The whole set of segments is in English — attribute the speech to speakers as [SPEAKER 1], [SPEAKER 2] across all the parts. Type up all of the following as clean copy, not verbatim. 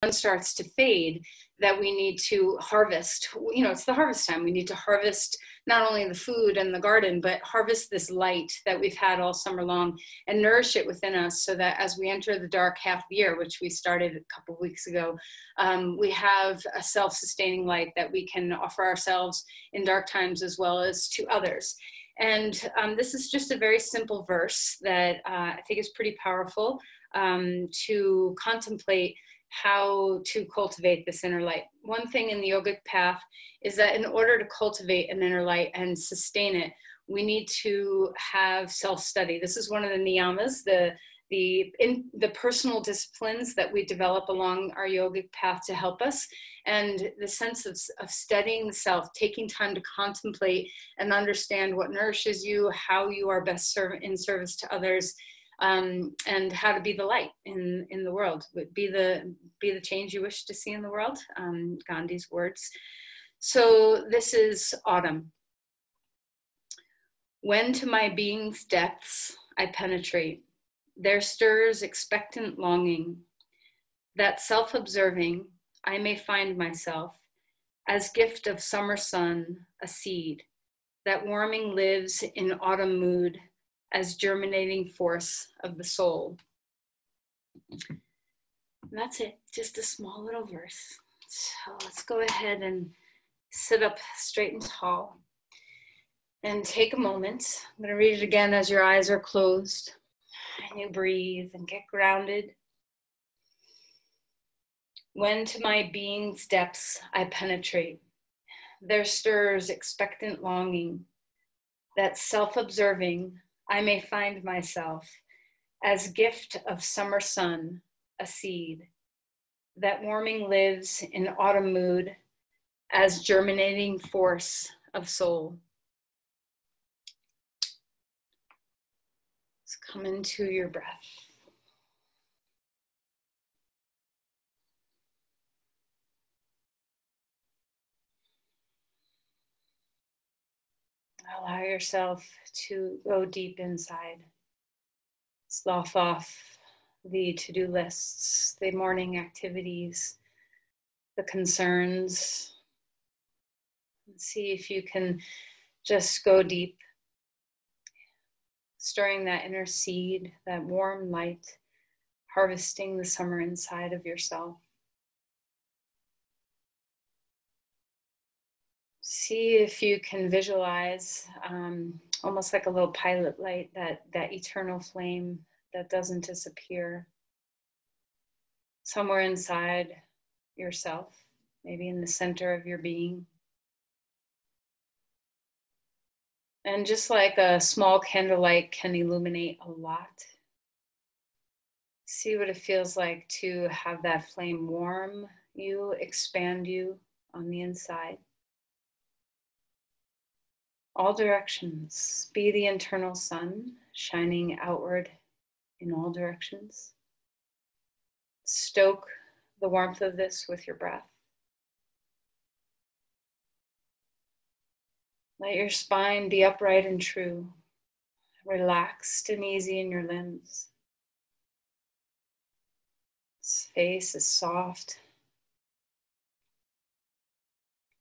[SPEAKER 1] starts to fade, that we need to harvest. You know, it's the harvest time. We need to harvest not only the food and the garden, but harvest this light that we've had all summer long and nourish it within us, so that as we enter the dark half of the year, which we started a couple of weeks ago, we have a self-sustaining light that we can offer ourselves in dark times as well as to others. And this is just a very simple verse that I think is pretty powerful to contemplate how to cultivate this inner light. One thing in the yogic path is that in order to cultivate an inner light and sustain it, we need to have self-study. This is one of the niyamas, the personal disciplines that we develop along our yogic path to help us, and the sense of studying the self, taking time to contemplate and understand what nourishes you, how you are best in service to others, and how to be the light in the world, be the change you wish to see in the world, Gandhi's words. So this is autumn. When to my being's depths I penetrate, there stirs expectant longing, that self-observing I may find myself, as gift of summer sun, a seed, that warming lives in autumn mood, as germinating force of the soul. And that's it, just a small little verse. So let's go ahead and sit up straight and tall and take a moment. I'm going to read it again as your eyes are closed and you breathe and get grounded. When to my being's depths I penetrate, there stirs expectant longing, that self-observing I may find myself, as gift of summer sun, a seed, that warming lives in autumn mood, as germinating force of soul. Let's come into your breath. Allow yourself to go deep inside. Slough off the to-do lists, the morning activities, the concerns. See if you can just go deep, stirring that inner seed, that warm light, harvesting the summer inside of yourself. See if you can visualize almost like a little pilot light, that eternal flame that doesn't disappear, somewhere inside yourself, maybe in the center of your being. And just like a small candlelight can illuminate a lot, see what it feels like to have that flame warm you, expand you on the inside. All directions, be the internal sun shining outward in all directions. Stoke the warmth of this with your breath. Let your spine be upright and true, relaxed and easy in your limbs. Face is soft.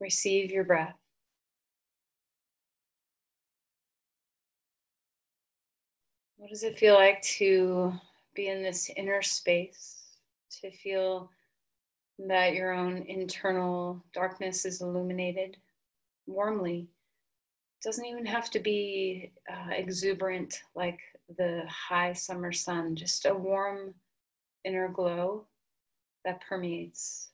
[SPEAKER 1] Receive your breath. What does it feel like to be in this inner space, to feel that your own internal darkness is illuminated warmly? It doesn't even have to be exuberant like the high summer sun, just a warm inner glow that permeates.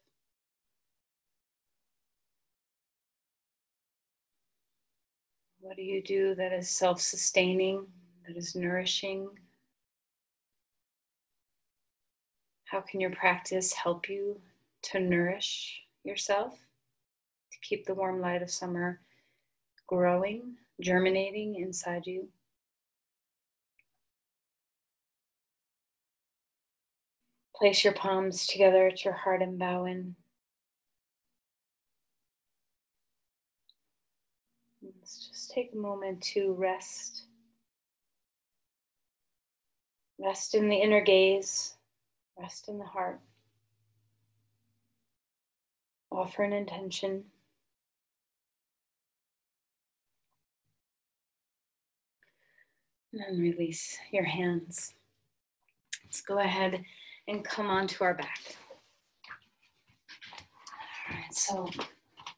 [SPEAKER 1] What do you do that is self-sustaining, that is nourishing? How can your practice help you to nourish yourself, to keep the warm light of summer growing, germinating inside you? Place your palms together at your heart and bow in. Let's just take a moment to rest. Rest in the inner gaze, rest in the heart. Offer an intention. And then release your hands. Let's go ahead and come onto our back. All right, so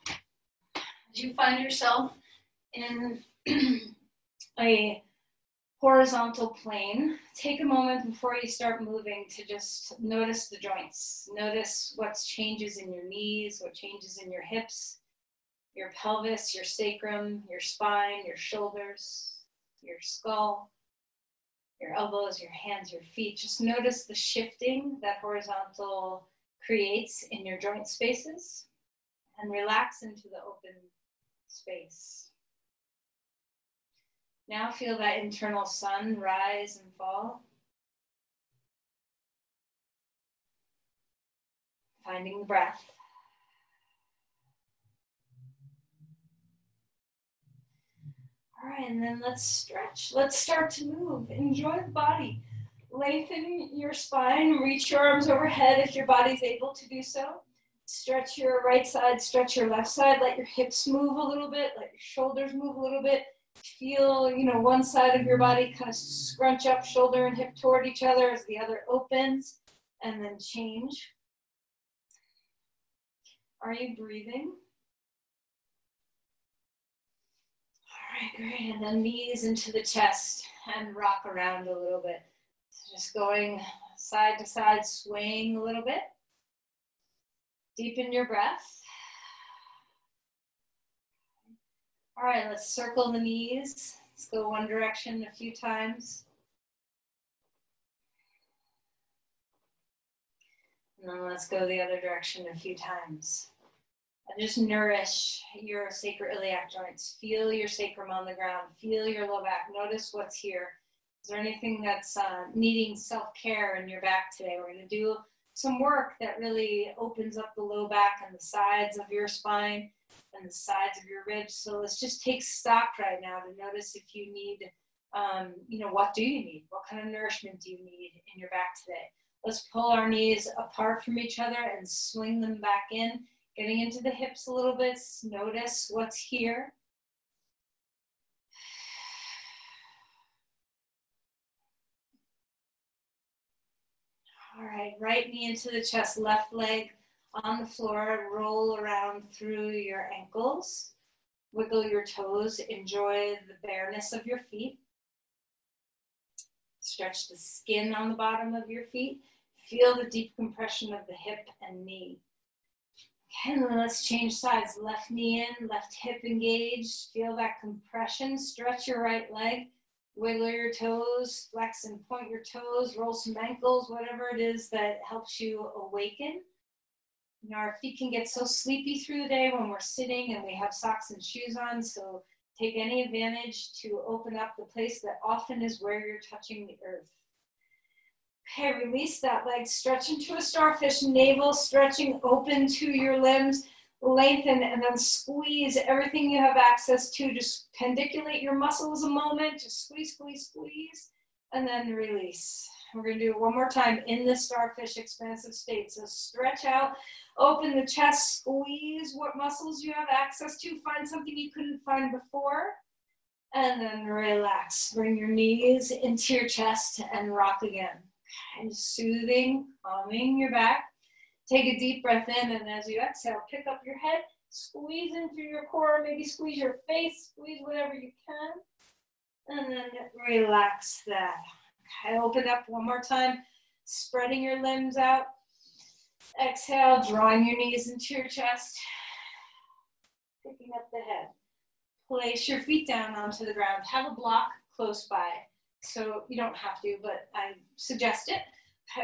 [SPEAKER 1] as you find yourself in a horizontal plane, take a moment before you start moving to just notice the joints. Notice what changes in your knees, what changes in your hips, your pelvis, your sacrum, your spine, your shoulders, your skull, your elbows, your hands, your feet. Just notice the shifting that horizontal creates in your joint spaces and relax into the open space. Now feel that internal sun rise and fall. Finding the breath. All right, and then let's stretch. Let's start to move. Enjoy the body. Lengthen your spine, reach your arms overhead if your body's able to do so. Stretch your right side, stretch your left side. Let your hips move a little bit, let your shoulders move a little bit. Feel, one side of your body kind of scrunch up, shoulder and hip toward each other as the other opens, and then change. Are you breathing? All right, great. And then knees into the chest and rock around a little bit. So just going side to side, swaying a little bit. Deepen your breath. All right, let's circle the knees. Let's go one direction a few times. And then let's go the other direction a few times. And just nourish your sacroiliac joints. Feel your sacrum on the ground. Feel your low back. Notice what's here. Is there anything that's needing self-care in your back today? We're going to do some work that really opens up the low back and the sides of your spine and the sides of your ribs. So let's just take stock right now to notice if you need, what do you need? What kind of nourishment do you need in your back today? Let's pull our knees apart from each other and swing them back in, getting into the hips a little bit. Notice what's here. All right, right knee into the chest, left leg on the floor, roll around through your ankles, wiggle your toes, enjoy the bareness of your feet. Stretch the skin on the bottom of your feet. Feel the deep compression of the hip and knee. Okay, and then let's change sides. Left knee in, left hip engaged. Feel that compression. Stretch your right leg. Wiggle your toes, flex and point your toes, roll some ankles, whatever it is that helps you awaken. Our feet can get so sleepy through the day when we're sitting and we have socks and shoes on, so take any advantage to open up the place that often is where you're touching the earth. Okay, release that leg, stretch into a starfish, navel stretching open to your limbs. Lengthen and then squeeze everything you have access to. Just pendiculate your muscles a moment. Just squeeze, squeeze, squeeze, and then release. We're going to do it one more time in the starfish expansive state. So stretch out, open the chest, squeeze what muscles you have access to. Find something you couldn't find before, and then relax. Bring your knees into your chest and rock again. And soothing, calming your back. Take a deep breath in, and as you exhale, pick up your head, squeeze into your core, maybe squeeze your face, squeeze whatever you can, and then relax that. Okay, open up one more time, spreading your limbs out. Exhale, drawing your knees into your chest, picking up the head. Place your feet down onto the ground. Have a block close by, so you don't have to, but I suggest it.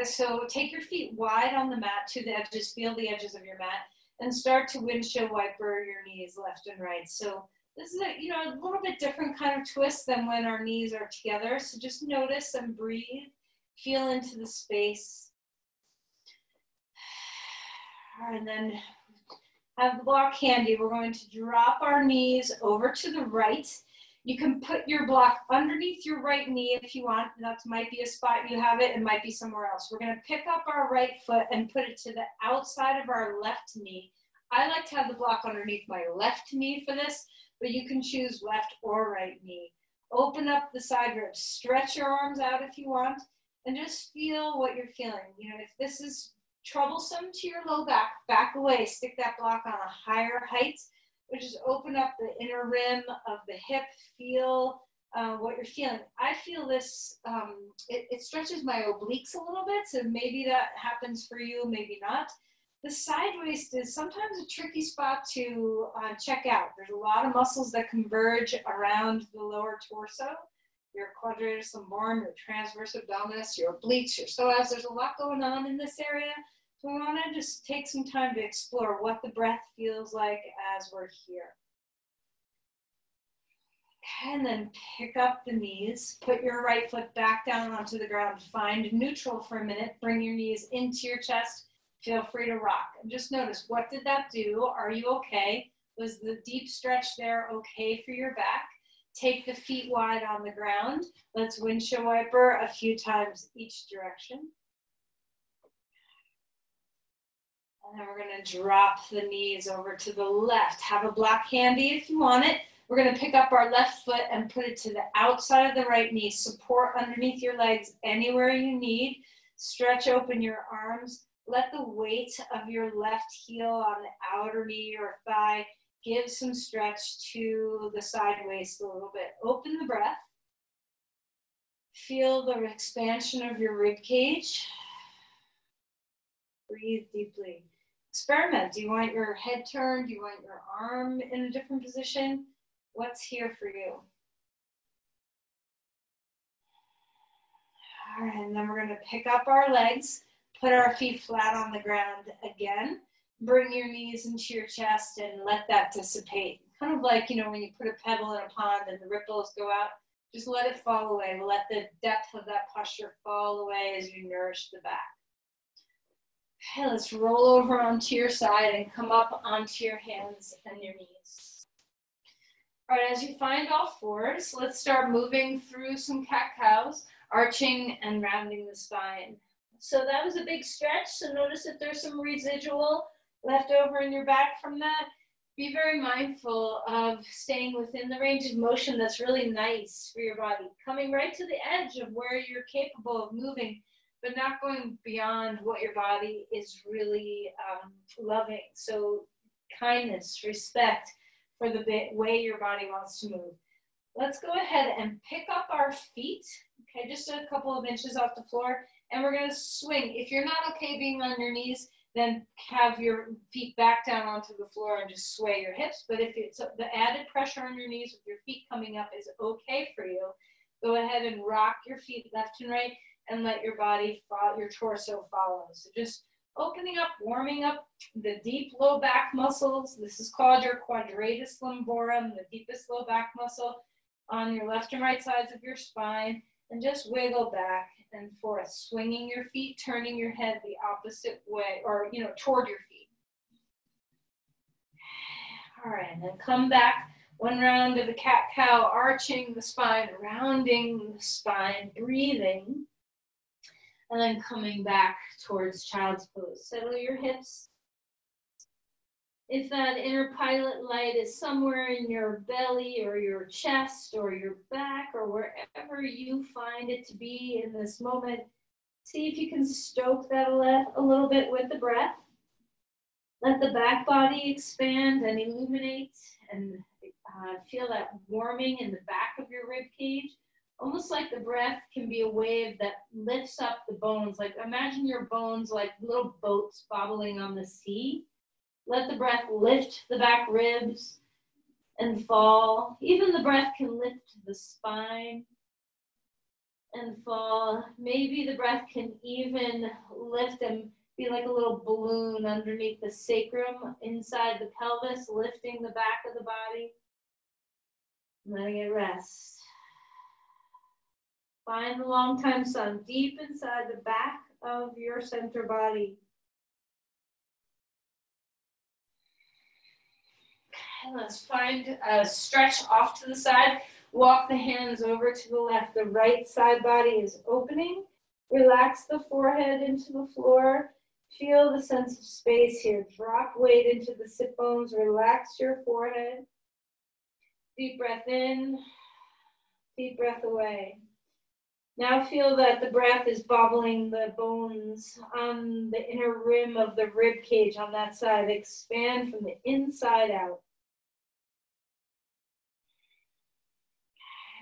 [SPEAKER 1] So take your feet wide on the mat to the edges, feel the edges of your mat, and start to windshield wiper your knees left and right. So this is a little bit different kind of twist than when our knees are together. So just notice and breathe, feel into the space. All right, and then have the block handy. We're going to drop our knees over to the right. You can put your block underneath your right knee if you want. That might be a spot you have it. It might be somewhere else. We're going to pick up our right foot and put it to the outside of our left knee,
[SPEAKER 2] I like to have the block underneath my left knee for this, but you can choose left or right knee. Open up the side ribs, stretch your arms out if you want, and just feel what you're feeling. You know, if this is troublesome to your low back, back away, stick that block on a higher height, or just open up the inner rim of the hip, feel what you're feeling. I feel this, it stretches my obliques a little bit, so maybe that happens for you, maybe not. The side waist is sometimes a tricky spot to check out. There's a lot of muscles that converge around the lower torso. Your quadratus lumborum, your transverse abdominis, your obliques, your psoas. There's a lot going on in this area. So we want to just take some time to explore what the breath feels like as we're here. And then pick up the knees. Put your right foot back down onto the ground. Find neutral for a minute. Bring your knees into your chest. Feel free to rock. And just notice, what did that do? Are you okay? Was the deep stretch there okay for your back? Take the feet wide on the ground. Let's windshield wiper a few times each direction. And then we're going to drop the knees over to the left. Have a block handy if you want it. We're going to pick up our left foot and put it to the outside of the right knee. Support underneath your legs anywhere you need. Stretch open your arms. Let the weight of your left heel on the outer knee or thigh give some stretch to the side waist a little bit. Open the breath. Feel the expansion of your rib cage. Breathe deeply. Experiment. Do you want your head turned? Do you want your arm in a different position? What's here for you? All right, and then we're going to pick up our legs. Put our feet flat on the ground again. Bring your knees into your chest and let that dissipate. Kind of like, you know, when you put a pebble in a pond and the ripples go out, just let it fall away. Let the depth of that posture fall away as you nourish the back. Okay, let's roll over onto your side and come up onto your hands and your knees. All right, as you find all fours, let's start moving through some cat-cows, arching and rounding the spine. So that was a big stretch, so notice if there's some residual left over in your back from that. Be very mindful of staying within the range of motion that's really nice for your body. Coming right to the edge of where you're capable of moving, but not going beyond what your body is really loving. So kindness, respect for the way your body wants to move. Let's go ahead and pick up our feet, okay, just a couple of inches off the floor. And we're going to swing. If you're not okay being on your knees, then have your feet back down onto the floor and just sway your hips. But if it's the added pressure on your knees with your feet coming up is okay for you, go ahead and rock your feet left and right and let your body follow, your torso follow. So just opening up, warming up the deep low back muscles. This is called your quadratus lumborum, the deepest low back muscle on your left and right sides of your spine. And just wiggle back and forth, swinging your feet, turning your head the opposite way, or, you know, toward your feet. All right, and then come back one round of the cat-cow, arching the spine, rounding the spine, breathing, and then coming back towards child's pose. Settle your hips. If that inner pilot light is somewhere in your belly or your chest or your back or wherever you find it to be in this moment, see if you can stoke that a little bit with the breath. Let the back body expand and illuminate and feel that warming in the back of your rib cage. Almost like the breath can be a wave that lifts up the bones. Like imagine your bones like little boats bobbling on the sea. Let the breath lift the back ribs and fall. Even the breath can lift the spine and fall. Maybe the breath can even lift and be like a little balloon underneath the sacrum, inside the pelvis, lifting the back of the body. Letting it rest. Find the long time sun deep inside the back of your center body. Okay, let's find a stretch off to the side. Walk the hands over to the left. The right side body is opening. Relax the forehead into the floor. Feel the sense of space here. Drop weight into the sit bones. Relax your forehead. Deep breath in. Deep breath away. Now feel that the breath is bobbling the bones on the inner rim of the rib cage on that side. Expand from the inside out.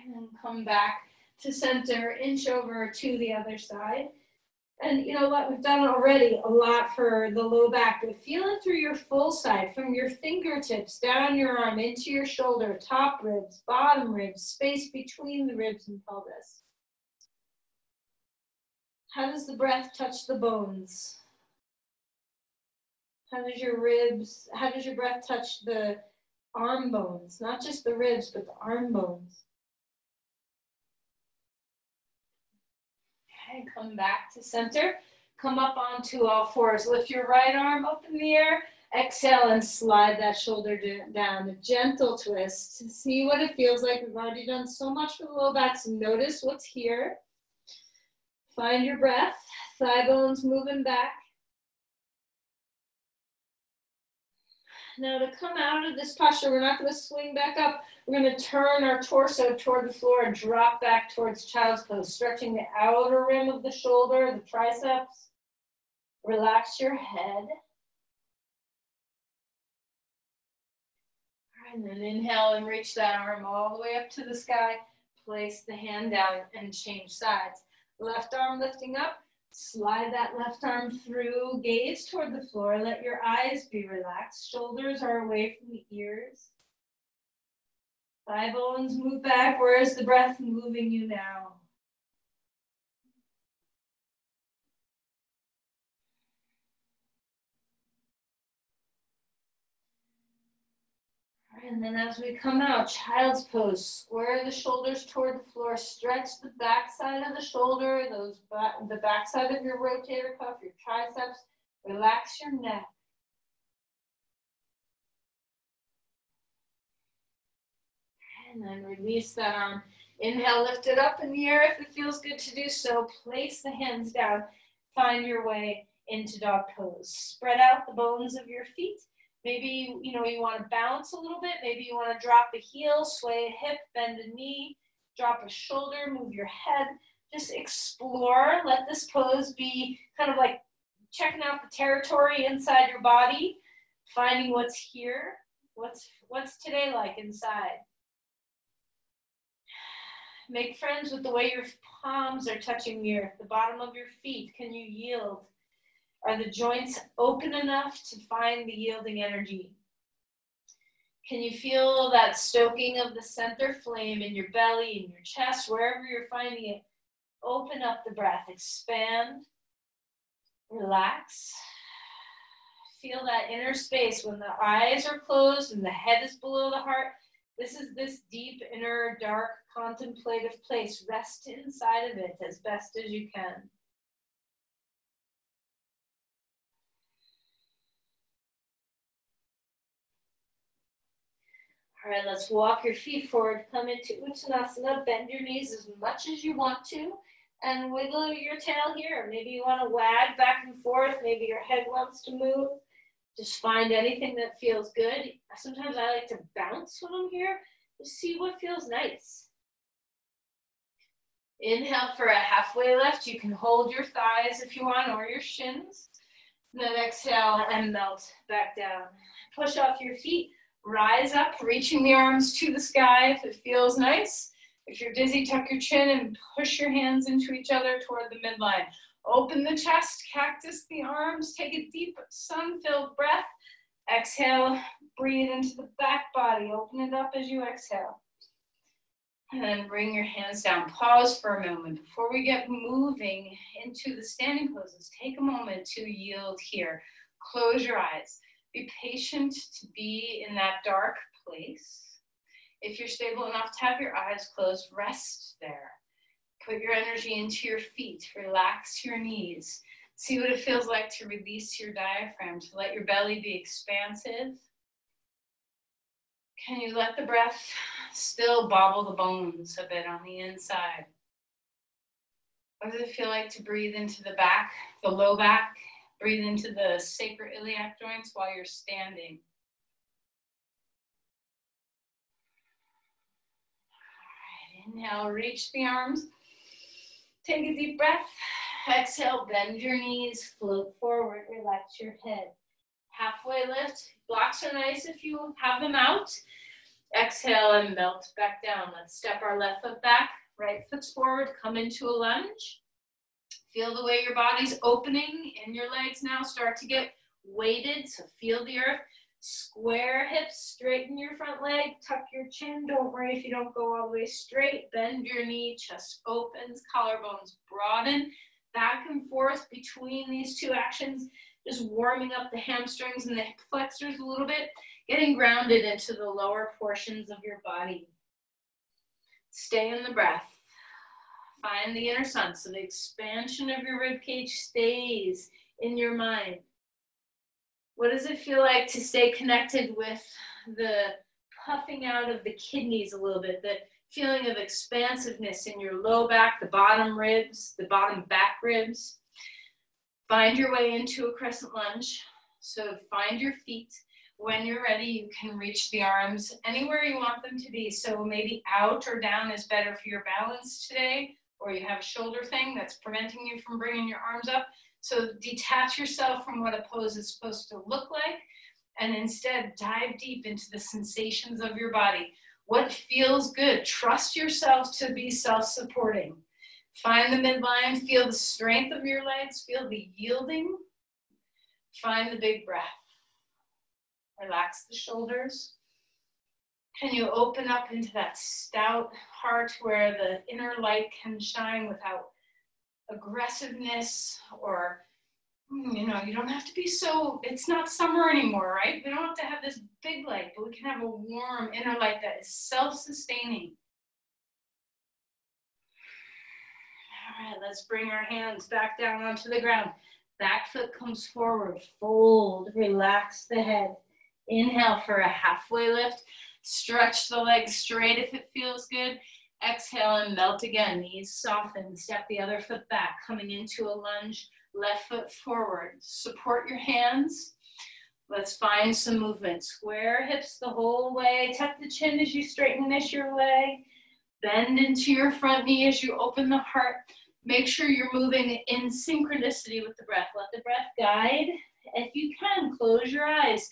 [SPEAKER 2] And then come back to center, inch over to the other side. And you know what, we've done already a lot for the low back, but feel it through your full side, from your fingertips, down your arm, into your shoulder, top ribs, bottom ribs, space between the ribs and pelvis. How does the breath touch the bones? How does your breath touch the arm bones? Not just the ribs, but the arm bones. Okay, come back to center. Come up onto all fours. Lift your right arm up in the air. Exhale and slide that shoulder down. A gentle twist. See what it feels like. We've already done so much for the low back, so notice what's here. Find your breath. Thigh bones moving back. Now to come out of this posture, we're not going to swing back up. We're going to turn our torso toward the floor and drop back towards child's pose, stretching the outer rim of the shoulder, the triceps. Relax your head. And then inhale and reach that arm all the way up to the sky. Place the hand down and change sides. Left arm lifting up. Slide that left arm through, gaze toward the floor, let your eyes be relaxed, shoulders are away from the ears. Thigh bones move back, where is the breath moving you now? And then as we come out, child's pose, square the shoulders toward the floor, stretch the back side of the shoulder, the back side of your rotator cuff, your triceps, relax your neck. And then release that arm. Inhale, lift it up in the air if it feels good to do so. Place the hands down. Find your way into dog pose. Spread out the bones of your feet. Maybe, you want to bounce a little bit. Maybe you want to drop a heel, sway a hip, bend a knee, drop a shoulder, move your head. Just explore. Let this pose be kind of like checking out the territory inside your body, finding what's here. What's today like inside? Make friends with the way your palms are touching the bottom of your feet. Can you yield? Are the joints open enough to find the yielding energy? Can you feel that stoking of the center flame in your belly, in your chest, wherever you're finding it? Open up the breath, expand, relax. Feel that inner space when the eyes are closed and the head is below the heart. This is this deep, inner, dark, contemplative place. Rest inside of it as best as you can. All right, let's walk your feet forward. Come into Uttanasana. Bend your knees as much as you want to. And wiggle your tail here. Maybe you want to wag back and forth. Maybe your head wants to move. Just find anything that feels good. Sometimes I like to bounce when I'm here. Just see what feels nice. Inhale for a halfway lift. You can hold your thighs if you want, or your shins. Then exhale and melt back down. Push off your feet. Rise up, reaching the arms to the sky if it feels nice. If you're dizzy, tuck your chin and push your hands into each other toward the midline. Open the chest, cactus the arms. Take a deep sun-filled breath. Exhale, breathe into the back body. Open it up as you exhale. And then bring your hands down. Pause for a moment. Before we get moving into the standing poses, take a moment to yield here. Close your eyes. Be patient to be in that dark place. If you're stable enough to have your eyes closed, rest there. Put your energy into your feet. Relax your knees. See what it feels like to release your diaphragm, to let your belly be expansive. Can you let the breath still bobble the bones a bit on the inside? What does it feel like to breathe into the back, the low back,
[SPEAKER 1] Breathe into the sacroiliac joints while you're standing. All right, inhale, reach the arms. Take a deep breath. Exhale, bend your knees, float forward, relax your head. Halfway lift. Blocks are nice if you have them out. Exhale and melt back down. Let's step our left foot back, right foot's forward, come into a lunge. Feel the way your body's opening in your legs now. Start to get weighted, so feel the earth. Square hips, straighten your front leg, tuck your chin. Don't worry if you don't go all the way straight. Bend your knee, chest opens, collarbones broaden. Back and forth between these two actions, just warming up the hamstrings and the hip flexors a little bit, getting grounded into the lower portions of your body. Stay in the breath. Find the inner sun, so the expansion of your rib cage stays in your mind. What does it feel like to stay connected with the puffing out of the kidneys a little bit, the feeling of expansiveness in your low back, the bottom ribs, the bottom back ribs? Find your way into a crescent lunge. So find your feet. When you're ready, you can reach the arms anywhere you want them to be. So maybe out or down is better for your balance today, or you have a shoulder thing that's preventing you from bringing your arms up. So detach yourself from what a pose is supposed to look like, and instead dive deep into the sensations of your body. What feels good? Trust yourself to be self-supporting. Find the midline, feel the strength of your legs, feel the yielding. Find the big breath. Relax the shoulders. Can you open up into that stout heart where the inner light can shine without aggressiveness, or, you don't have to be so, it's not summer anymore, right? We don't have to have this big light, but we can have a warm inner light that is self-sustaining. All right, let's bring our hands back down onto the ground. Back foot comes forward, fold, relax the head. Inhale for a halfway lift. Stretch the legs straight if it feels good. Exhale and melt again. Knees soften. Step the other foot back, coming into a lunge. Left foot forward. Support your hands. Let's find some movement. Square hips the whole way. Tuck the chin as you straighten your leg. Bend into your front knee as you open the heart. Make sure you're moving in synchronicity with the breath. Let the breath guide. If you can, close your eyes.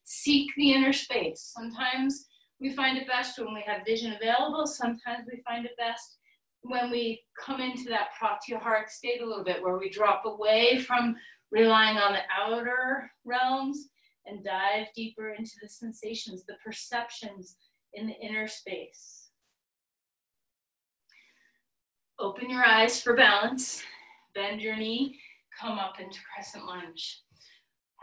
[SPEAKER 1] Seek the inner space. Sometimes we find it best when we have vision available. Sometimes we find it best when we come into that pratyaharic state a little bit, where we drop away from relying on the outer realms and dive deeper into the sensations, the perceptions in the inner space. Open your eyes for balance. Bend your knee. Come up into crescent lunge.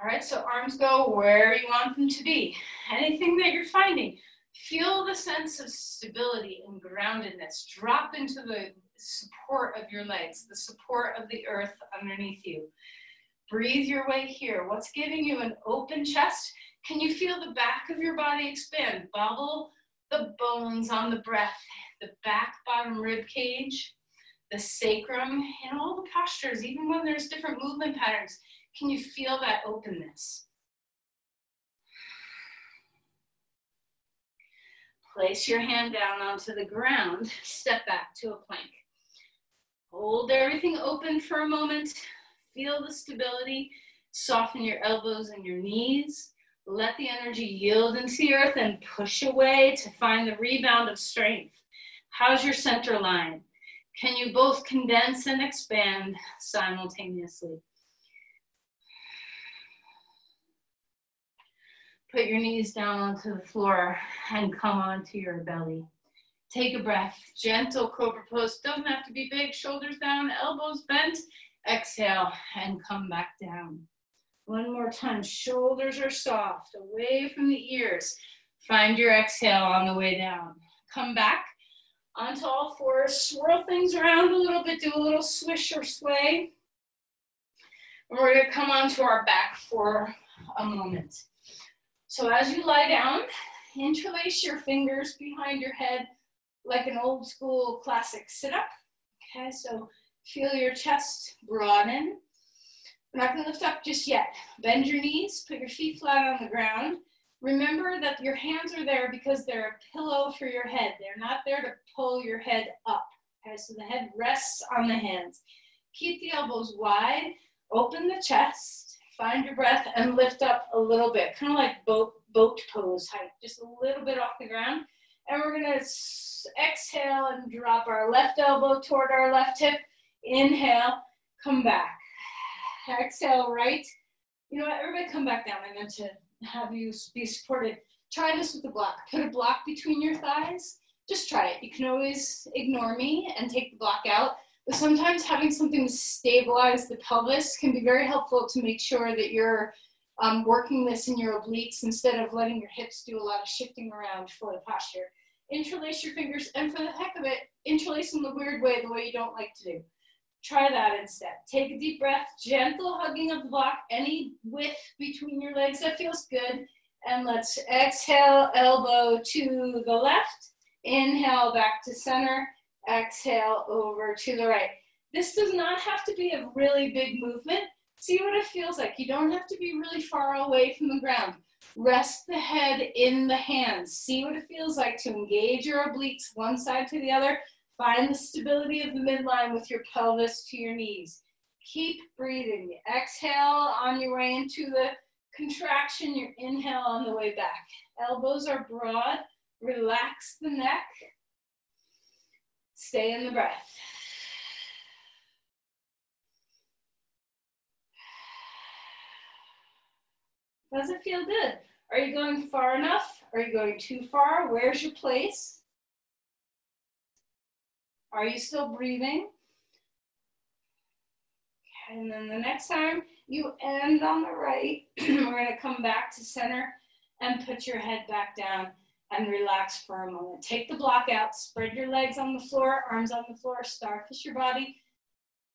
[SPEAKER 1] All right, so arms go where you want them to be. Anything that you're finding, feel the sense of stability and groundedness. Drop into the support of your legs, the support of the earth underneath you. Breathe your way here. What's giving you an open chest? Can you feel the back of your body expand? Bubble the bones on the breath, the back bottom rib cage, the sacrum, in all the postures, even when there's different movement patterns. Can you feel that openness? Place your hand down onto the ground. Step back to a plank. Hold everything open for a moment. Feel the stability. Soften your elbows and your knees. Let the energy yield into the earth and push away to find the rebound of strength. How's your center line? Can you both condense and expand simultaneously? Put your knees down onto the floor and come onto your belly. Take a breath. Gentle cobra pose. Doesn't have to be big. Shoulders down, elbows bent. Exhale and come back down. One more time. Shoulders are soft, away from the ears. Find your exhale on the way down. Come back onto all fours. Swirl things around a little bit. Do a little swish or sway. And we're going to come onto our back for a moment. So as you lie down, interlace your fingers behind your head like an old school classic sit-up. Okay, so feel your chest broaden.
[SPEAKER 2] We're not going to lift up just yet. Bend your knees, put your feet flat on the ground. Remember that your hands are there because they're a pillow for your head. They're not there to pull your head up. Okay, so the head rests on the hands. Keep the elbows wide, open the chest, find your breath, and lift up a little bit, kind of like boat pose height, just a little bit off the ground. And we're going to exhale and drop our left elbow toward our left hip. Inhale, come back. Exhale, right. You know what, everybody come back down. I meant to have you be supported. Try this with the block. Put a block between your thighs. Just try it. You can always ignore me and take the block out. But sometimes having something to stabilize the pelvis can be very helpful to make sure that you're working this in your obliques instead of letting your hips do a lot of shifting around for the posture. Interlace your fingers, and for the heck of it, interlace them the weird way, the way you don't like to do. Try that instead. Take a deep breath, gentle hugging of the block, any width between your legs that feels good. And let's exhale, elbow to the left. Inhale, back to center. Exhale, over to the right. This does not have to be a really big movement. See what it feels like. You don't have to be really far away from the ground. Rest the head in the hands. See what it feels like to engage your obliques one side to the other. Find the stability of the midline with your pelvis to your knees. Keep breathing. Exhale on your way into the contraction. Your inhale on the way back. Elbows are broad. Relax the neck. Stay in the breath. Does it feel good? Are you going far enough? Are you going too far? Where's your place? Are you still breathing? Okay, and then the next time you end on the right, we're going to come back to center and put your head back down and relax for a moment. Take the block out, spread your legs on the floor, arms on the floor, starfish your body.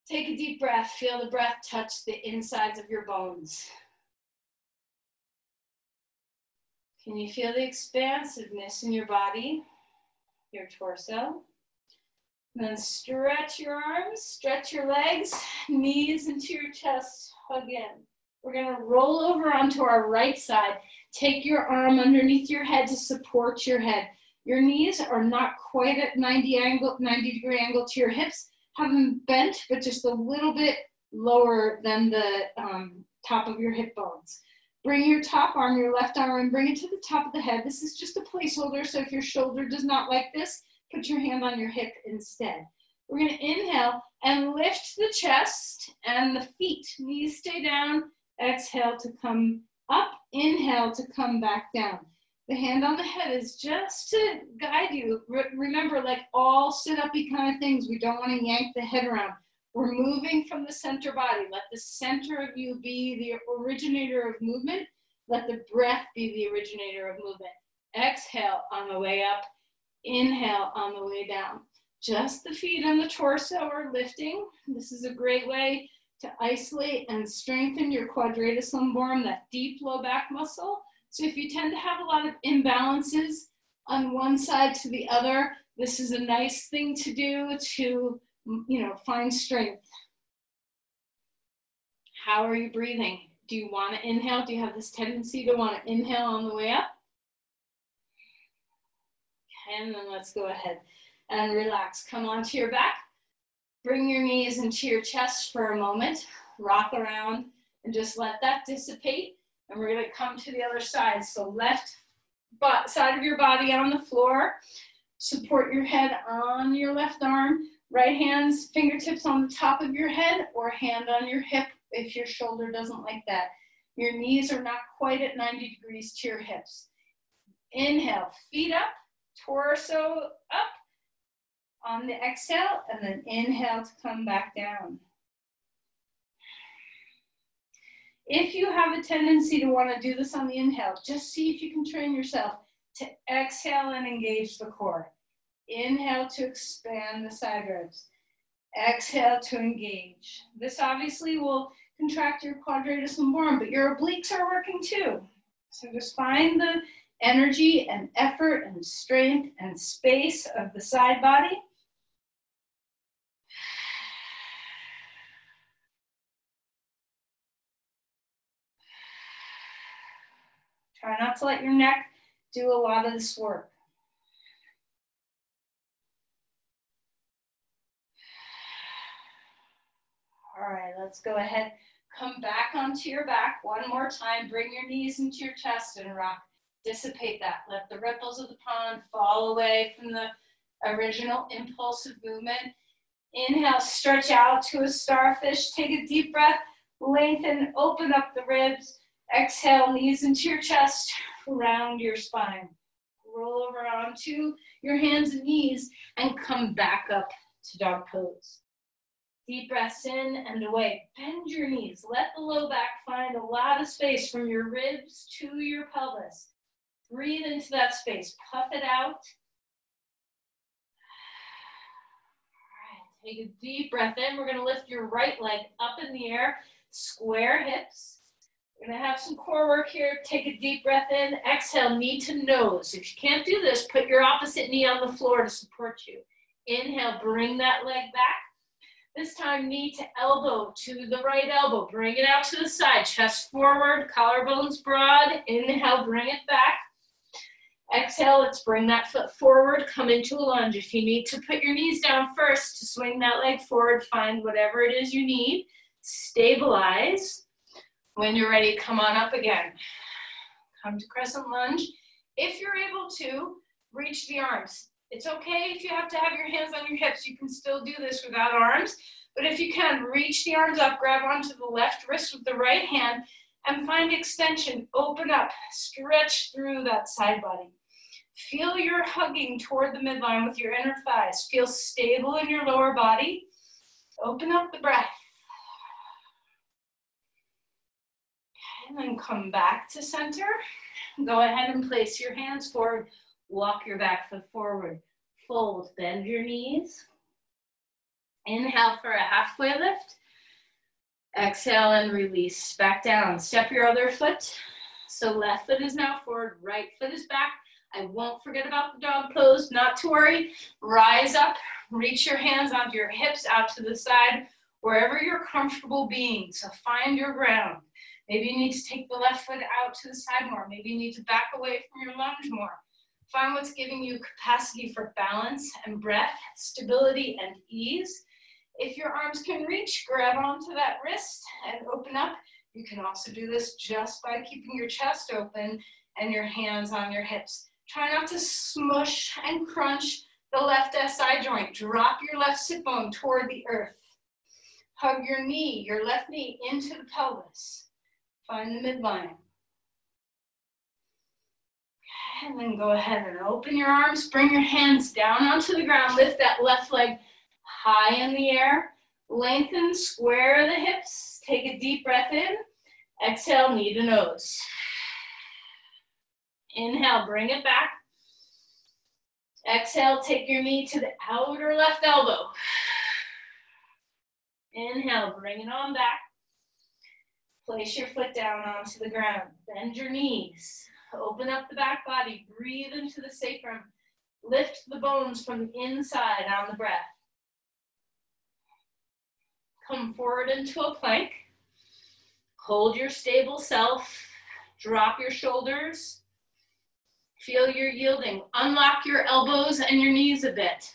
[SPEAKER 2] Take a deep breath. Feel the breath touch the insides of your bones. Can you feel the expansiveness in your body, your torso? And then stretch your arms, stretch your legs, knees into your chest, hug in. We're gonna roll over onto our right side. Take your arm underneath your head to support your head. Your knees are not quite at 90 degree angle to your hips. Have them bent, but just a little bit lower than the top of your hip bones. Bring your top arm, your left arm, and bring it to the top of the head. This is just a placeholder, so if your shoulder does not like this, put your hand on your hip instead. We're going to inhale and lift the chest and the feet. Knees stay down. Exhale to come up. Inhale to come back down. The hand on the head is just to guide you. Remember, like all sit-up-y kind of things, we don't want to yank the head around. We're moving from the center body. Let the center of you be the originator of movement. Let the breath be the originator of movement. Exhale on the way up. Inhale on the way down. Just the feet and the torso are lifting. This is a great way to isolate and strengthen your quadratus lumborum, that deep low back muscle. So if you tend to have a lot of imbalances on one side to the other, this is a nice thing to do to, find strength. How are you breathing? Do you want to inhale? Do you have this tendency to want to inhale on the way up? And then let's go ahead and relax. Come onto your back. Bring your knees into your chest for a moment. Rock around and just let that dissipate. And we're going to come to the other side. So left side of your body on the floor. Support your head on your left arm. Right hand's fingertips on the top of your head, or hand on your hip if your shoulder doesn't like that. Your knees are not quite at 90 degrees to your hips. Inhale, feet up, torso up on the exhale, and then inhale to come back down. If you have a tendency to want to do this on the inhale, just see if you can train yourself to exhale and engage the core. Inhale to expand the side ribs. Exhale to engage. This obviously will contract your quadratus lumborum, but your obliques are working too. So just find the energy and effort and strength and space of the side body. Try not to let your neck do a lot of this work. All right, let's go ahead. Come back onto your back one more time. Bring your knees into your chest and rock. Dissipate that. Let the ripples of the pond fall away from the original impulsive movement. Inhale, stretch out to a starfish. Take a deep breath. Lengthen, open up the ribs. Exhale, knees into your chest. Round your spine. Roll over onto your hands and knees and come back up to dog pose. Deep breaths in and away. Bend your knees. Let the low back find a lot of space from your ribs to your pelvis. Breathe into that space. Puff it out. All right, take a deep breath in. We're going to lift your right leg up in the air. Square hips. We're going to have some core work here. Take a deep breath in. Exhale, knee to nose. If you can't do this, put your opposite knee on the floor to support you. Inhale, bring that leg back. This time, knee to elbow, to the right elbow. Bring it out to the side, chest forward, collarbones broad. Inhale, bring it back. Exhale, let's bring that foot forward, come into a lunge. If you need to put your knees down first to swing that leg forward, find whatever it is you need. Stabilize. When you're ready, come on up again. Come to Crescent Lunge. If you're able to, reach the arms. It's okay if you have to have your hands on your hips. You can still do this without arms. But if you can, reach the arms up, grab onto the left wrist with the right hand, and find extension. Open up, stretch through that side body. Feel you're hugging toward the midline with your inner thighs. Feel stable in your lower body. Open up the breath. And then come back to center. Go ahead and place your hands forward. Walk your back foot forward. Fold, bend your knees. Inhale for a halfway lift. Exhale and release. Back down. Step your other foot. So left foot is now forward, right foot is back. I won't forget about the dog pose, not to worry. Rise up, reach your hands onto your hips out to the side, wherever you're comfortable being. So find your ground. Maybe you need to take the left foot out to the side more. Maybe you need to back away from your lunge more. Find what's giving you capacity for balance and breath, stability and ease. If your arms can reach, grab onto that wrist and open up. You can also do this just by keeping your chest open and your hands on your hips. Try not to smush and crunch the left SI joint. Drop your left sit bone toward the earth. Hug your knee, your left knee into the pelvis. Find the midline. And then go ahead and open your arms. Bring your hands down onto the ground. Lift that left leg high in the air. Lengthen, square the hips. Take a deep breath in. Exhale, knee to nose. Inhale, bring it back. Exhale, take your knee to the outer left elbow. Inhale, bring it on back. Place your foot down onto the ground. Bend your knees. Open up the back body. Breathe into the sacrum. Lift the bones from the inside on the breath. Come forward into a plank. Hold your stable self. Drop your shoulders. Feel your yielding. Unlock your elbows and your knees a bit.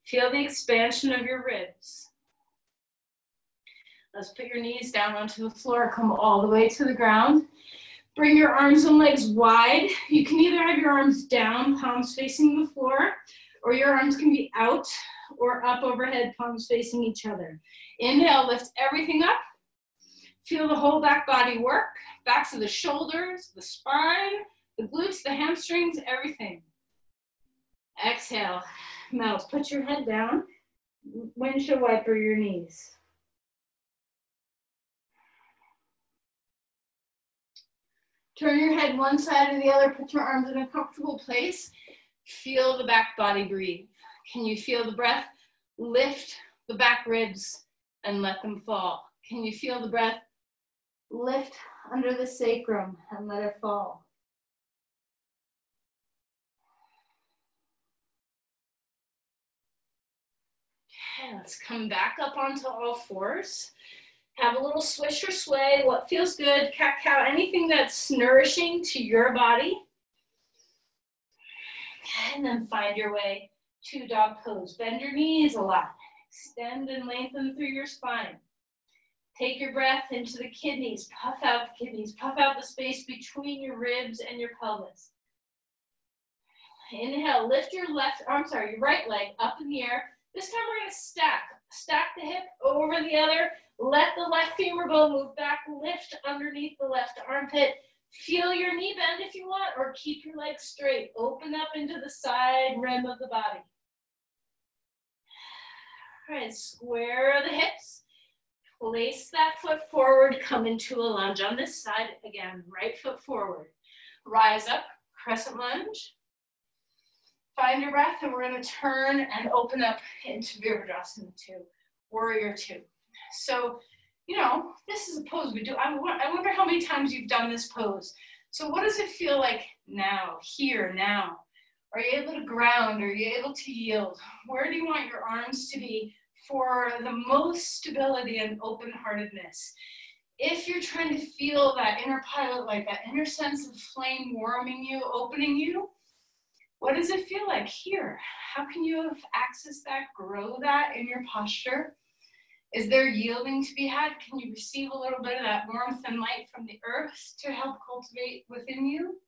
[SPEAKER 2] Feel the expansion of your ribs. Let's put your knees down onto the floor. Come all the way to the ground. Bring your arms and legs wide. You can either have your arms down, palms facing the floor, or your arms can be out or up overhead, palms facing each other. Inhale, lift everything up. Feel the whole back body work. Backs of the shoulders, the spine, the glutes, the hamstrings, everything. Exhale, melt. Put your head down. Windshield wiper your knees. Turn your head one side or the other. Put your arms in a comfortable place. Feel the back body breathe. Can you feel the breath? Lift the back ribs and let them fall. Can you feel the breath? Lift under the sacrum and let it fall. Okay, let's come back up onto all fours. Have a little swish or sway. What feels good? Cat-cow, anything that's nourishing to your body. And then find your way to dog pose. Bend your knees a lot. Extend and lengthen through your spine. Take your breath into the kidneys. Puff out the kidneys. Puff out the space between your ribs and your pelvis. Inhale, lift your your right leg up in the air. This time we're going to stack. Stack the hip over the other. Let the left femur bone move back. Lift underneath the left armpit. Feel your knee bend if you want, or keep your legs straight. Open up into the side rim of the body. All right, square the hips. Place that foot forward. Come into a lunge on this side. Again, right foot forward. Rise up, crescent lunge. Find your breath, and we're going to turn and open up into Virabhadrasana 2, Warrior 2. So, you know, this is a pose we do. I wonder how many times you've done this pose. So what does it feel like now, here, now? Are you able to ground? Are you able to yield? Where do you want your arms to be for the most stability and open-heartedness? If you're trying to feel that inner pilot, like that inner sense of flame warming you, opening you, what does it feel like here? How can you have access that, grow that in your posture? Is there yielding to be had? Can you receive a little bit of that warmth and light from the earth to help cultivate within you?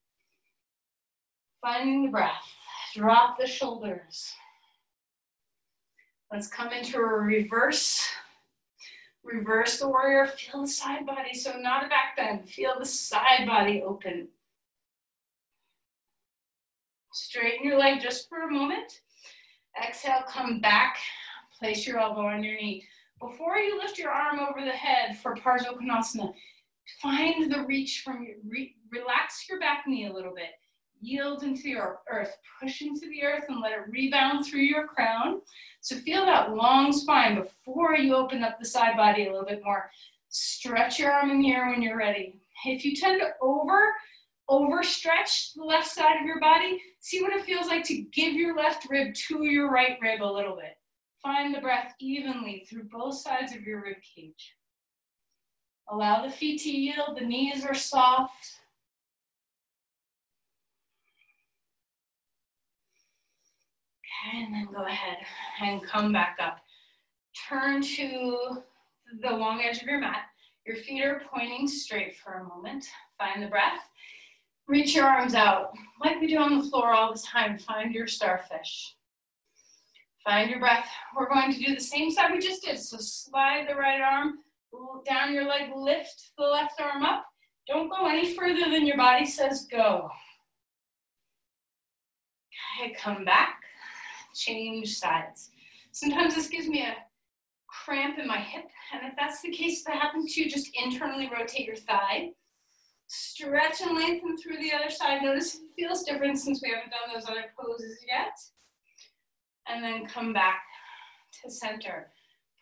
[SPEAKER 2] Finding the breath. Drop the shoulders. Let's come into a reverse. Reverse the warrior. Feel the side body. So not a back bend. Feel the side body open. Straighten your leg just for a moment. Exhale, come back. Place your elbow on your knee. Before you lift your arm over the head for Parsvakonasana, find the reach from your, relax your back knee a little bit. Yield into the earth. Push into the earth and let it rebound through your crown. So feel that long spine before you open up the side body a little bit more. Stretch your arm in the air when you're ready. If you tend to overstretch the left side of your body, see what it feels like to give your left rib to your right rib a little bit. Find the breath evenly through both sides of your rib cage. Allow the feet to yield, the knees are soft. Okay, and then go ahead and come back up. Turn to the long edge of your mat. Your feet are pointing straight for a moment. Find the breath. Reach your arms out like we do on the floor all the time. Find your starfish. Find your breath. We're going to do the same side we just did. So slide the right arm down your leg, lift the left arm up. Don't go any further than your body says go. Okay, come back. Change sides. Sometimes this gives me a cramp in my hip, and if that's the case, if that happens to you, just internally rotate your thigh. Stretch and lengthen through the other side. Notice if it feels different since we haven't done those other poses yet. And then come back to center.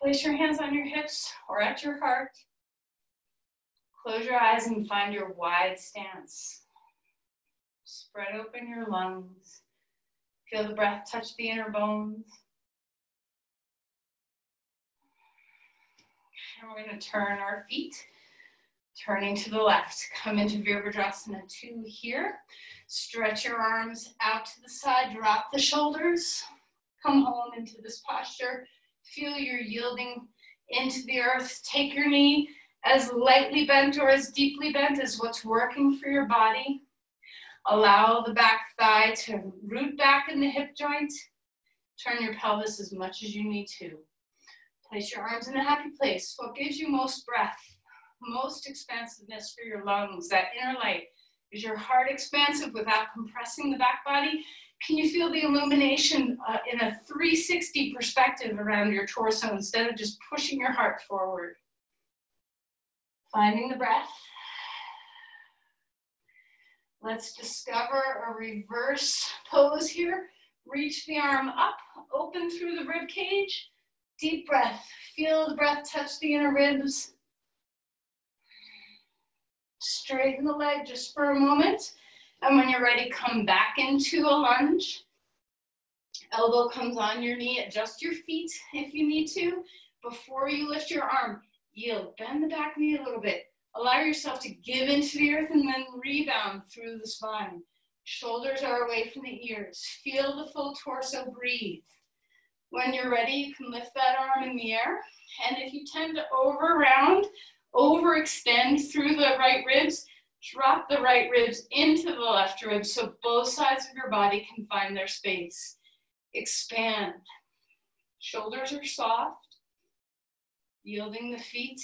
[SPEAKER 2] Place your hands on your hips or at your heart. Close your eyes and find your wide stance. Spread open your lungs. Feel the breath touch the inner bones. And we're going to turn our feet, turning to the left. Come into Virabhadrasana 2 here. Stretch your arms out to the side, drop the shoulders. Come home into this posture. Feel your yielding into the earth. Take your knee as lightly bent or as deeply bent as what's working for your body. Allow the back thigh to root back in the hip joint. Turn your pelvis as much as you need to. Place your arms in a happy place. What gives you most breath, most expansiveness for your lungs, that inner light? Is your heart expansive without compressing the back body? Can you feel the illumination in a 360 perspective around your torso instead of just pushing your heart forward? Finding the breath. Let's discover a reverse pose here. Reach the arm up, open through the rib cage. Deep breath. Feel the breath touch the inner ribs. Straighten the leg just for a moment. And when you're ready, come back into a lunge. Elbow comes on your knee. Adjust your feet if you need to. Before you lift your arm,
[SPEAKER 1] Yield, bend the back knee a little bit. Allow yourself to give into the earth and then rebound through the spine. Shoulders are away from the ears. Feel the full torso, breathe. When you're ready, you can lift that arm in the air. And if you tend to overextend through the right ribs, drop the right ribs into the left ribs so both sides of your body can find their space. Expand. Shoulders are soft. Yielding the feet.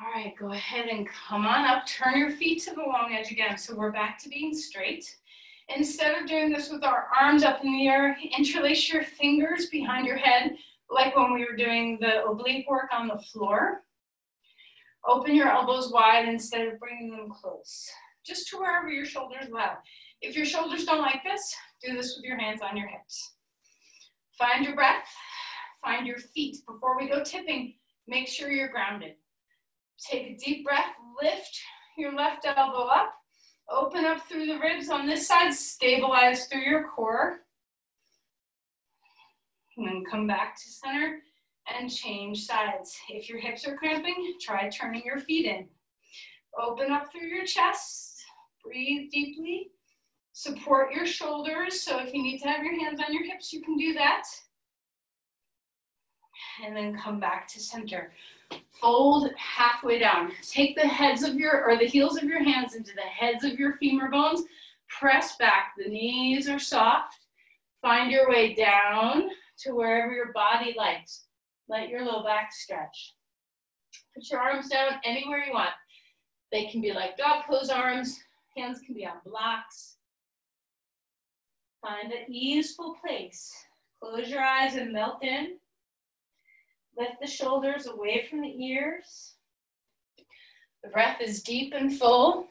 [SPEAKER 1] All right, go ahead and come on up. Turn your feet to the long edge again. So we're back to being straight. Instead of doing this with our arms up in the air, interlace your fingers behind your head, like when we were doing the oblique work on the floor. Open your elbows wide instead of bringing them close, just to wherever your shoulders allow. If your shoulders don't like this, do this with your hands on your hips. Find your breath, find your feet. Before we go tipping, make sure you're grounded. Take a deep breath, lift your left elbow up, open up through the ribs on this side, stabilize through your core. And then come back to center and change sides. If your hips are cramping, try turning your feet in. Open up through your chest, breathe deeply. Support your shoulders, so if you need to have your hands on your hips, you can do that. And then come back to center. Fold halfway down. Take the heads of the heels of your hands into the heads of your femur bones. Press back. The knees are soft. Find your way down to wherever your body likes. Let your low back stretch. Put your arms down anywhere you want. They can be like dog pose arms. Hands can be on blocks. Find an easeful place. Close your eyes and melt in. Lift the shoulders away from the ears. The breath is deep and full.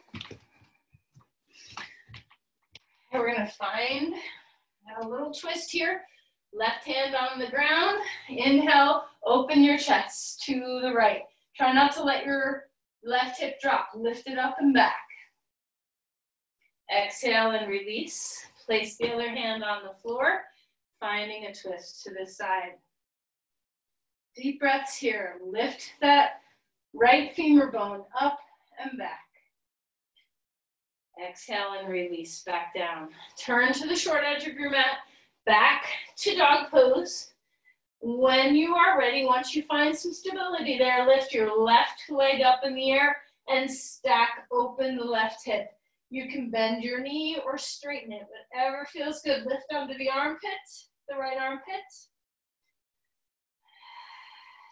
[SPEAKER 1] And we're going to find a little twist here. Left hand on the ground. Inhale, open your chest to the right. Try not to let your left hip drop. Lift it up and back. Exhale and release. Place the other hand on the floor, finding a twist to this side. Deep breaths here. Lift that right femur bone up and back. Exhale and release back down. Turn to the short edge of your mat, back to dog pose. When you are ready, once you find some stability there, lift your left leg up in the air and stack open the left hip. You can bend your knee or straighten it, whatever feels good. Lift onto the armpit, the right armpit.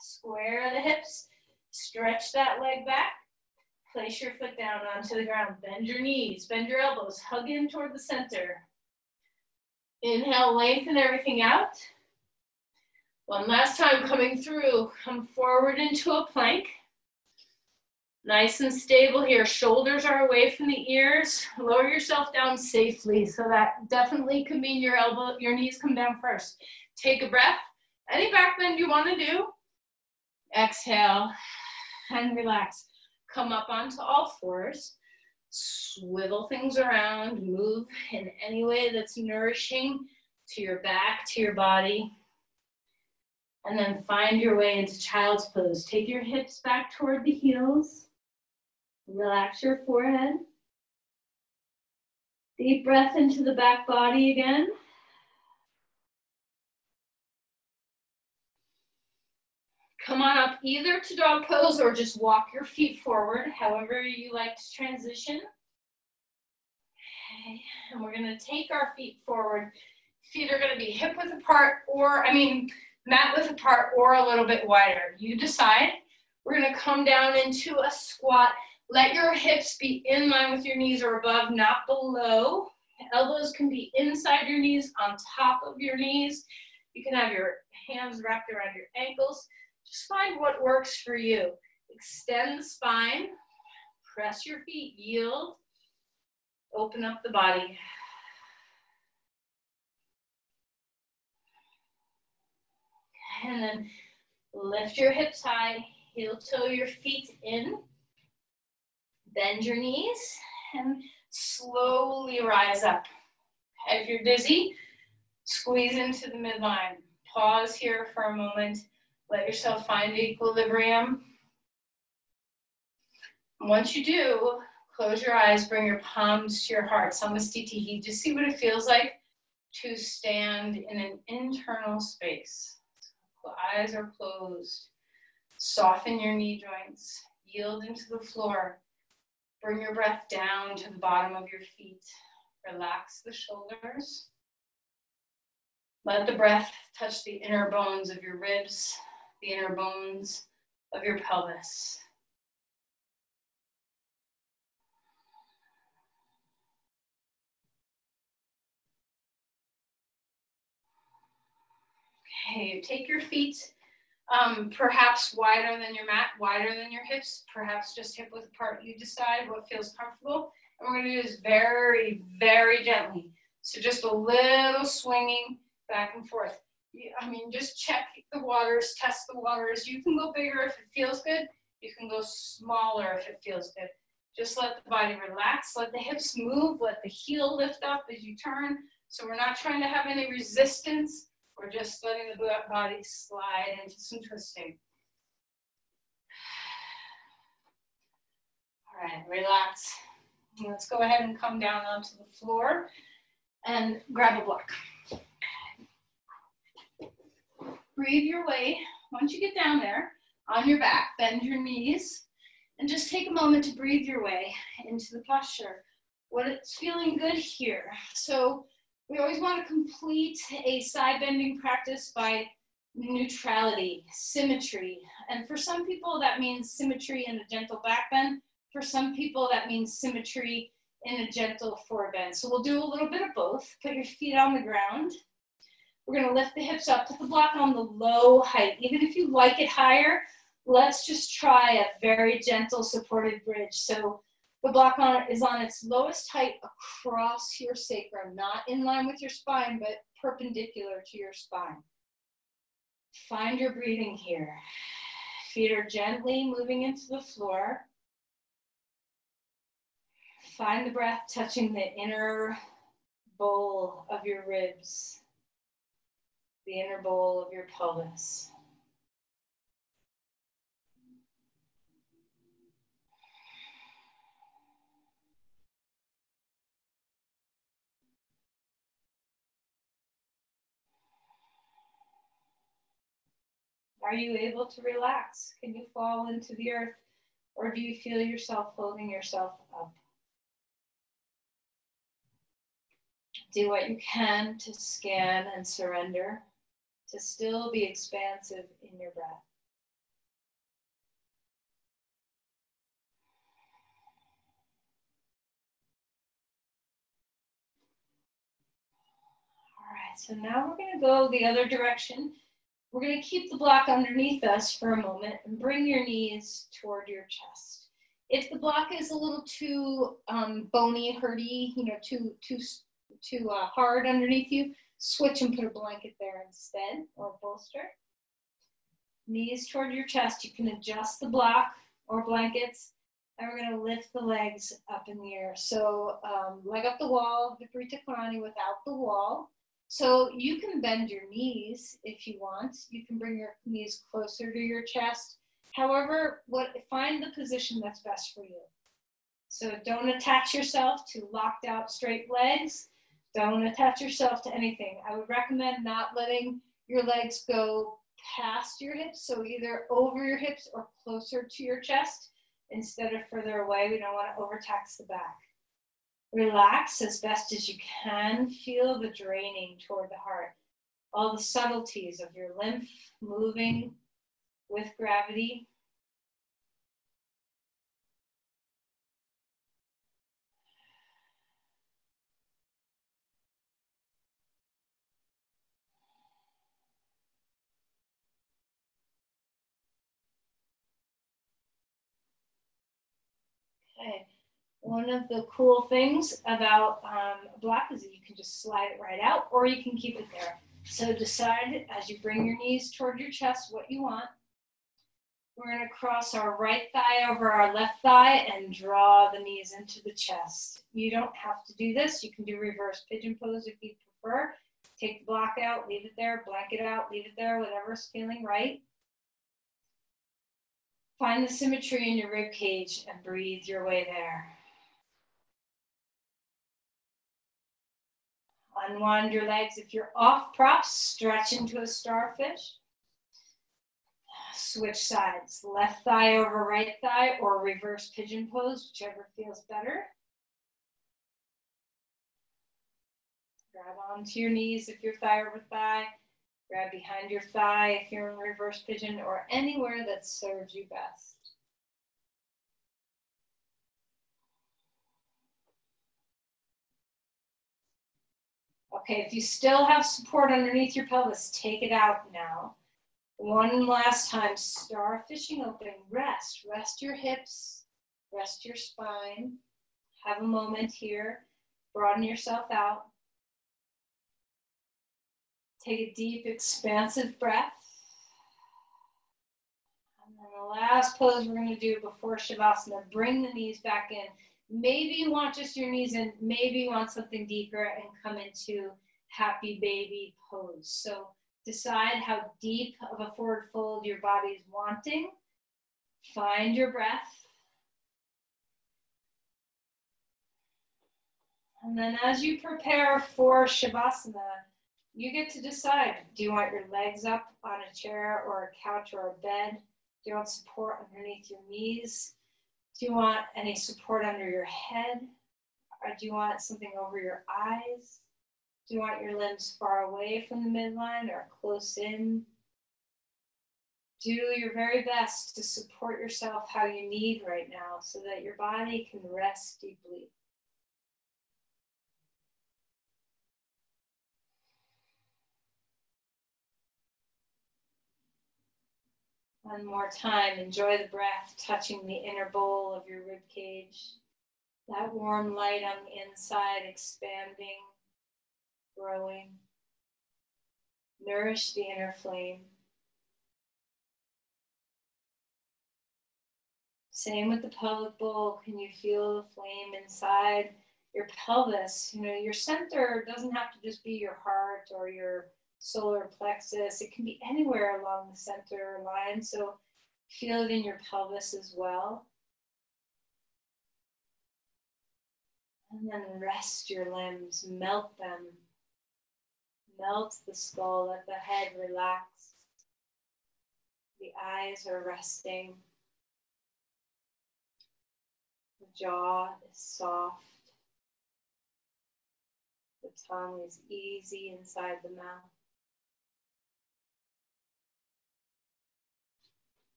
[SPEAKER 1] Square the hips, stretch that leg back. Place your foot down onto the ground. Bend your knees, bend your elbows, hug in toward the center. Inhale, lengthen everything out. One last time, coming through, come forward into a plank. Nice and stable here. Shoulders are away from the ears. Lower yourself down safely. So that definitely can mean your knees come down first. Take a breath. Any back bend you want to do. Exhale and relax. Come up onto all fours. Swivel things around. Move in any way that's nourishing to your back, to your body. And then find your way into child's pose. Take your hips back toward the heels. Relax your forehead. Deep breath into the back body again. Come on up either to dog pose or just walk your feet forward, however you like to transition. Okay. And we're going to take our feet forward. Feet are going to be hip width apart mat width apart or a little bit wider. You decide. We're going to come down into a squat. Let your hips be in line with your knees or above, not below. Elbows can be inside your knees, on top of your knees. You can have your hands wrapped around your ankles. Just find what works for you. Extend the spine. Press your feet. Yield. Open up the body. And then lift your hips high. Heel toe your feet in. Bend your knees and slowly rise up. If you're dizzy, squeeze into the midline. Pause here for a moment. Let yourself find equilibrium. Once you do, close your eyes, bring your palms to your heart. Samastitihi. Just see what it feels like to stand in an internal space. Eyes are closed. Soften your knee joints. Yield into the floor. Bring your breath down to the bottom of your feet. Relax the shoulders. Let the breath touch the inner bones of your ribs, the inner bones of your pelvis. Okay, take your feet perhaps wider than your mat, wider than your hips, perhaps just hip width apart. You decide what feels comfortable. And we're going to do this very, very gently. So just a little swinging back and forth. I mean, just check the waters, test the waters. You can go bigger if it feels good. You can go smaller if it feels good. Just let the body relax. Let the hips move. Let the heel lift up as you turn. So we're not trying to have any resistance. We're just letting the body slide into some twisting. All right, relax. Let's go ahead and come down onto the floor and grab a block. Breathe your way. Once you get down there, on your back, bend your knees, and just take a moment to breathe your way into the posture. What it's feeling good here. So we always want to complete a side bending practice by neutrality, symmetry. And for some people, that means symmetry and a gentle back bend. For some people, that means symmetry and a gentle forward bend. So we'll do a little bit of both. Put your feet on the ground. We're going to lift the hips up, put the block on the low height. Even if you like it higher, let's just try a very gentle supported bridge. So the block is on its lowest height across your sacrum, not in line with your spine, but perpendicular to your spine. Find your breathing here. Feet are gently moving into the floor. Find the breath touching the inner bowl of your ribs, the inner bowl of your pelvis. Are you able to relax? Can you fall into the earth, or do you feel yourself holding yourself up? Do what you can to scan and surrender, to still be expansive in your breath. All right, so now we're going to go the other direction. We're going to keep the block underneath us for a moment and bring your knees toward your chest. If the block is a little too bony, hurty, too hard underneath you, switch and put a blanket there instead, or a bolster. Knees toward your chest. You can adjust the block or blankets, and we're going to lift the legs up in the air. So leg up the wall, Viparita Karani without the wall. So you can bend your knees if you want. You can bring your knees closer to your chest. However, find the position that's best for you. So don't attach yourself to locked out straight legs. Don't attach yourself to anything. I would recommend not letting your legs go past your hips. So either over your hips or closer to your chest instead of further away. We don't want to overtax the back. Relax as best as you can. Feel the draining toward the heart. All the subtleties of your lymph moving with gravity. Okay. One of the cool things about a block is that you can just slide it right out, or you can keep it there. So decide as you bring your knees toward your chest what you want.
[SPEAKER 2] We're going to cross our right thigh over our left thigh and draw the knees into the chest. You don't have to do this. You can do reverse pigeon pose if you prefer. Take the block out, leave it there, blanket out, leave it there, whatever's feeling right. Find the symmetry in your rib cage and breathe your way there. Unwind your legs. If you're off props, stretch into a starfish. Switch sides, left thigh over right thigh or reverse pigeon pose, whichever feels better. Grab onto your knees if you're thigh over thigh. Grab behind your thigh if you're in reverse pigeon, or anywhere that serves you best. Okay, if you still have support underneath your pelvis, take it out now. One last time, starfishing open, rest. Rest your hips, rest your spine. Have a moment here, broaden yourself out. Take a deep, expansive breath. And then the last pose we're going to do before Shavasana, bring the knees back in. Maybe you want just your knees in, maybe you want something deeper and come into happy baby pose. So decide how deep of a forward fold your body is wanting. Find your breath. And then as you prepare for Shavasana, you get to decide, do you want your legs up on a chair or a couch or a bed? Do you want support underneath your knees? Do you want any support under your head? Or do you want something over your eyes? Do you want your limbs far away from the midline or close in? Do your very best to support yourself how you need right now so that your body can rest deeply. One more time, enjoy the breath touching the inner bowl of your rib cage. That warm light on the inside expanding, growing. Nourish the inner flame. Same with the pelvic bowl. Can you feel the flame inside your pelvis? You know, your center doesn't have to just be your heart or your solar plexus. It can be anywhere along the center line. So feel it in your pelvis as well. And then rest your limbs, melt them. Melt the skull, let the head relax. The eyes are resting. The jaw is soft. The tongue is easy inside the mouth.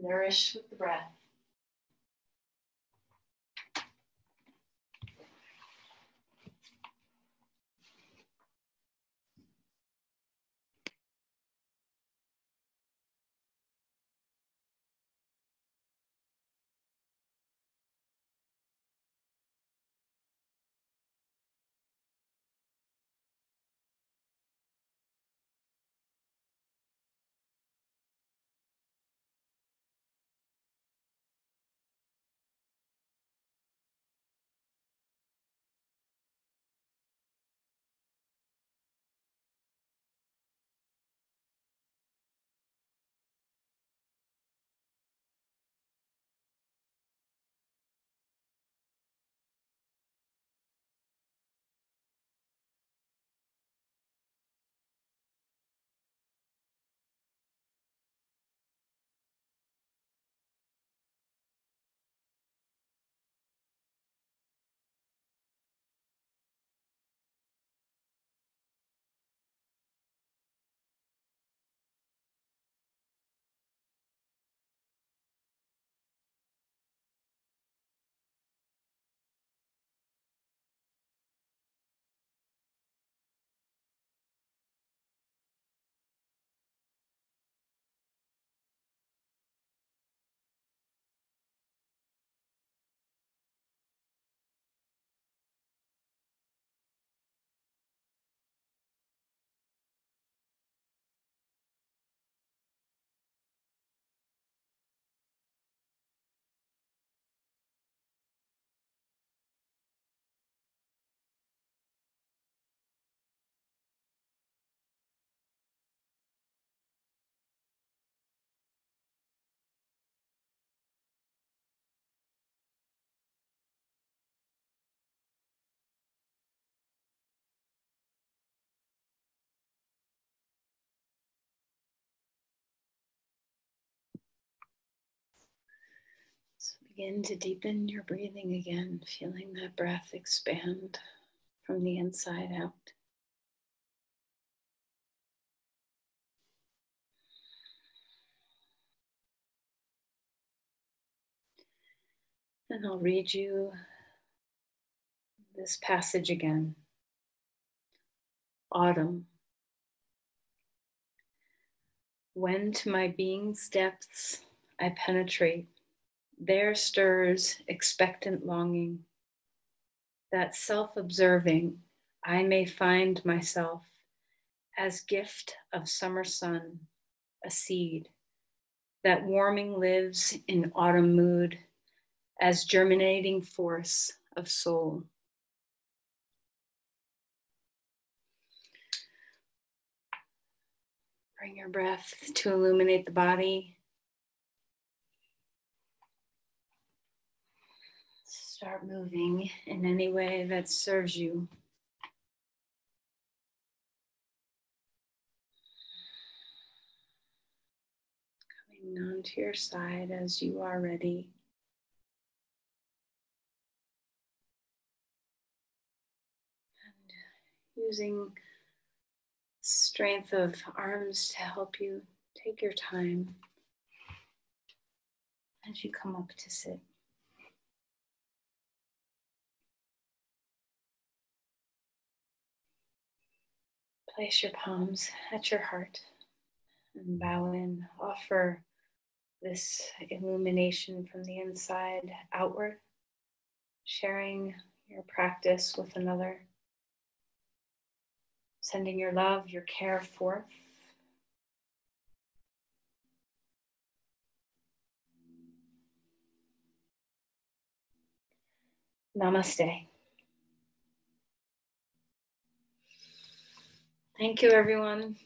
[SPEAKER 2] Nourish with the breath.
[SPEAKER 1] Begin to deepen your breathing again, feeling that breath expand from the inside out. And I'll read you this passage again. Autumn. When to my being's depths I penetrate, there stirs expectant longing, that self-observing I may find myself as gift of summer sun, a seed that warming lives in autumn mood, as germinating force of soul. Bring your breath to illuminate the body. Start moving in any way that serves you. Coming onto your side as you are ready. And using strength of arms to help you, take your time as you come up to sit. Place your palms at your heart and bow in. Offer this illumination from the inside outward, sharing your practice with another, sending your love, your care forth. Namaste. Thank you, everyone.